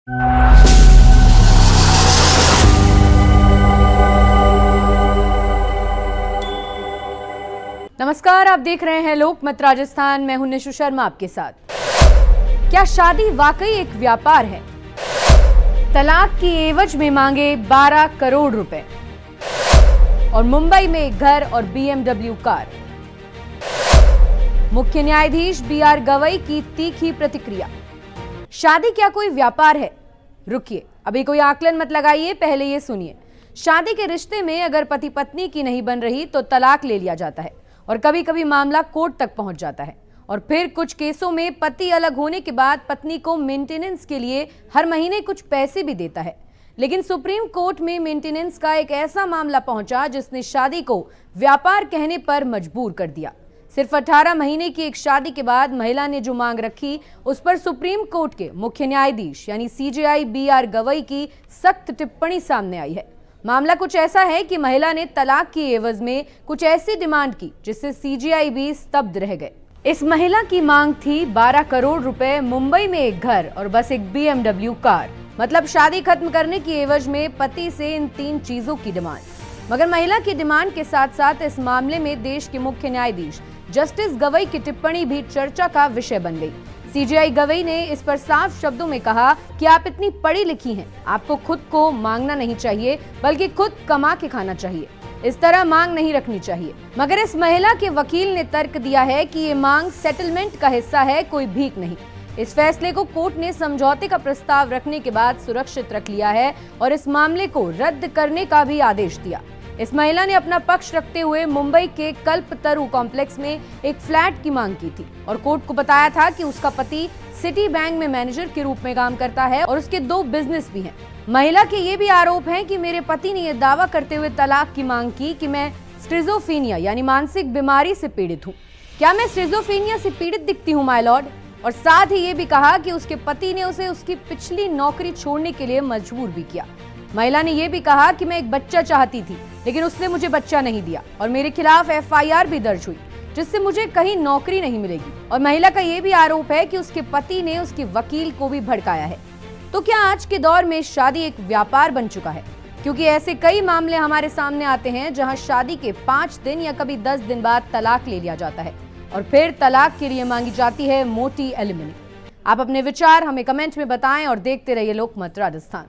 नमस्कार, आप देख रहे हैं लोकमत राजस्थान। मैं हूं निशु शर्मा आपके साथ। क्या शादी वाकई एक व्यापार है? तलाक की एवज में मांगे 12 करोड़ रुपए और मुंबई में एक घर और BMW कार। मुख्य न्यायाधीश BR गवई की तीखी प्रतिक्रिया। शादी क्या कोई व्यापार है? रुकिए, अभी कोई आकलन मत लगाइए, पहले ये सुनिए। शादी के रिश्ते में अगर पति पत्नी की नहीं बन रही तो तलाक ले लिया जाता है और कभी कभी मामला कोर्ट तक पहुंच जाता है। और फिर कुछ केसों में पति अलग होने के बाद पत्नी को मेंटेनेंस के लिए हर महीने कुछ पैसे भी देता है। लेकिन सुप्रीम कोर्ट में मेंटेनेंस का एक ऐसा मामला पहुंचा जिसने शादी को व्यापार कहने पर मजबूर कर दिया। सिर्फ 18 महीने की एक शादी के बाद महिला ने जो मांग रखी, उस पर सुप्रीम कोर्ट के मुख्य न्यायाधीश यानी CJI BR गवई की सख्त टिप्पणी सामने आई है। मामला कुछ ऐसा है कि महिला ने तलाक की एवज में कुछ ऐसी डिमांड की जिससे CJI भी स्तब्ध रह गए। इस महिला की मांग थी 12 करोड़ रुपए, मुंबई में एक घर और बस एक BMW कार। मतलब शादी खत्म करने की एवज में पति से इन 3 चीजों की डिमांड। मगर महिला की डिमांड के साथ साथ इस मामले में देश के मुख्य न्यायाधीश जस्टिस गवई की टिप्पणी भी चर्चा का विषय बन गई। CJI गवई ने इस पर साफ शब्दों में कहा कि आप इतनी पढ़ी लिखी हैं, आपको खुद को मांगना नहीं चाहिए बल्कि खुद कमा के खाना चाहिए। इस तरह मांग नहीं रखनी चाहिए। मगर इस महिला के वकील ने तर्क दिया है कि ये मांग सेटलमेंट का हिस्सा है, कोई भीख नहीं। इस फैसले को कोर्ट ने समझौते का प्रस्ताव रखने के बाद सुरक्षित रख लिया है और इस मामले को रद्द करने का भी आदेश दिया। इस महिला ने अपना पक्ष रखते हुए मुंबई के कल्पतरु कॉम्प्लेक्स में एक फ्लैट की मांग की थी और कोर्ट को बताया था कि उसका पति सिटी बैंक में मैनेजर के रूप में काम करता है और उसके 2 बिजनेस भी हैं। महिला के ये भी आरोप हैं कि मेरे पति ने यह दावा करते हुए तलाक की मांग की कि मैं स्किज़ोफ्रेनिया यानी मानसिक बीमारी से पीड़ित हूँ। क्या मैं स्किज़ोफ्रेनिया से पीड़ित दिखती हूँ माय लॉर्ड? और साथ ही ये भी कहा कि उसके पति ने उसे उसकी पिछली नौकरी छोड़ने के लिए मजबूर भी किया। महिला ने यह भी कहा कि मैं एक बच्चा चाहती थी लेकिन उसने मुझे बच्चा नहीं दिया और मेरे खिलाफ FIR भी दर्ज हुई जिससे मुझे कहीं नौकरी नहीं मिलेगी। और महिला का यह भी आरोप है कि उसके पति ने उसके वकील को भी भड़काया है। तो क्या आज के दौर में शादी एक व्यापार बन चुका है? क्योंकि ऐसे कई मामले हमारे सामने आते हैं जहां शादी के 5 दिन या कभी 10 दिन बाद तलाक ले लिया जाता है और फिर तलाक के लिए मांगी जाती है मोटी एलिमनी। आप अपने विचार हमें कमेंट में बताएं और देखते रहिए लोकमत राजस्थान।